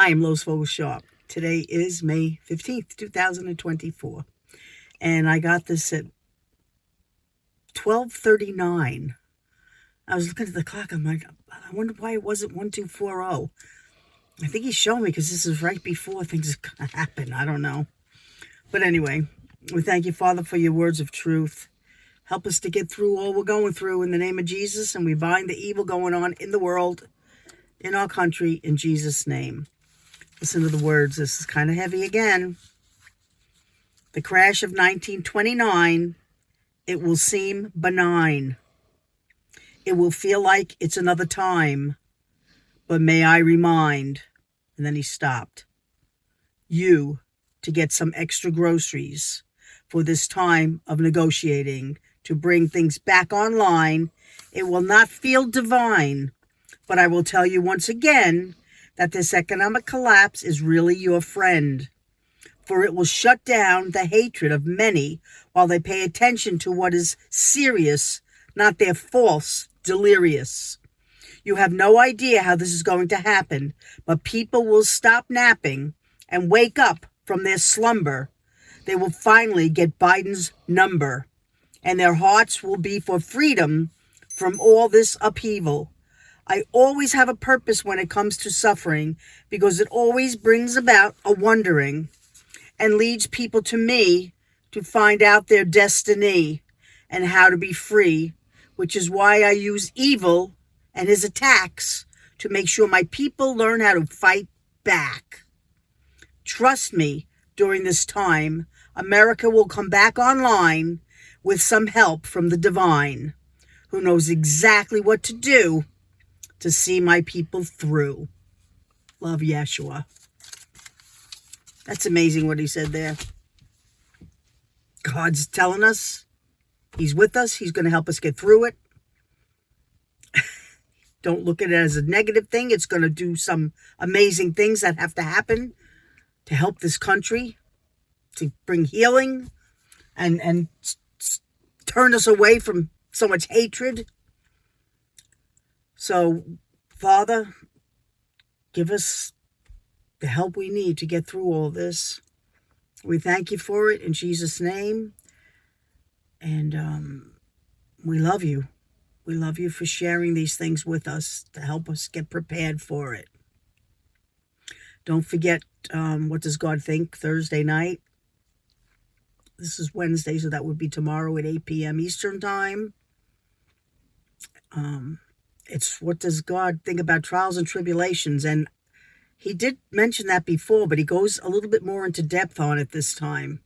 I am Lois Vogel-Sharp. Today is May 15th, 2024. And I got this at 12:39. I was looking at the clock. I'm like, I wonder why it wasn't 1240. I think he's showing me because this is right before things happen. I don't know. But anyway, we thank you, Father, for your words of truth. Help us to get through all we're going through in the name of Jesus. And we bind the evil going on in the world, in our country, in Jesus' name. Listen to the words. This is kind of heavy again. The crash of 1929, it will seem benign. It will feel like it's another time. But may I remind, and then he stopped, you to get some extra groceries for this time of negotiating to bring things back online. It will not feel divine, but I will tell you once again that this economic collapse is really your friend, for it will shut down the hatred of many while they pay attention to what is serious, not their false delirious. You have no idea how this is going to happen, but people will stop napping and wake up from their slumber. They will finally get Biden's number, and their hearts will be for freedom from all this upheaval. I always have a purpose when it comes to suffering because it always brings about a wondering and leads people to me to find out their destiny and how to be free, which is why I use evil and his attacks to make sure my people learn how to fight back. Trust me, during this time, America will come back online with some help from the divine, who knows exactly what to do to see my people through. Love, Yeshua. That's amazing what he said there. God's telling us he's with us. He's going to help us get through it. Don't look at it as a negative thing. It's going to do some amazing things that have to happen to help this country, to bring healing and turn us away from so much hatred. So, Father, give us the help we need to get through all this. We thank you for it in Jesus' name. And we love you. We love you for sharing these things with us to help us get prepared for it. Don't forget, What Does God Think? Thursday night. This is Wednesday, so that would be tomorrow at 8 p.m. Eastern Time. It's What Does God Think About Trials and Tribulations? And he did mention that before, but he goes a little bit more into depth on it this time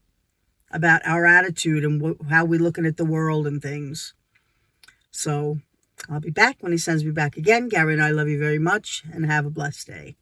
about our attitude and how we're looking at the world and things. So I'll be back when he sends me back again. Gary and I love you very much, and have a blessed day.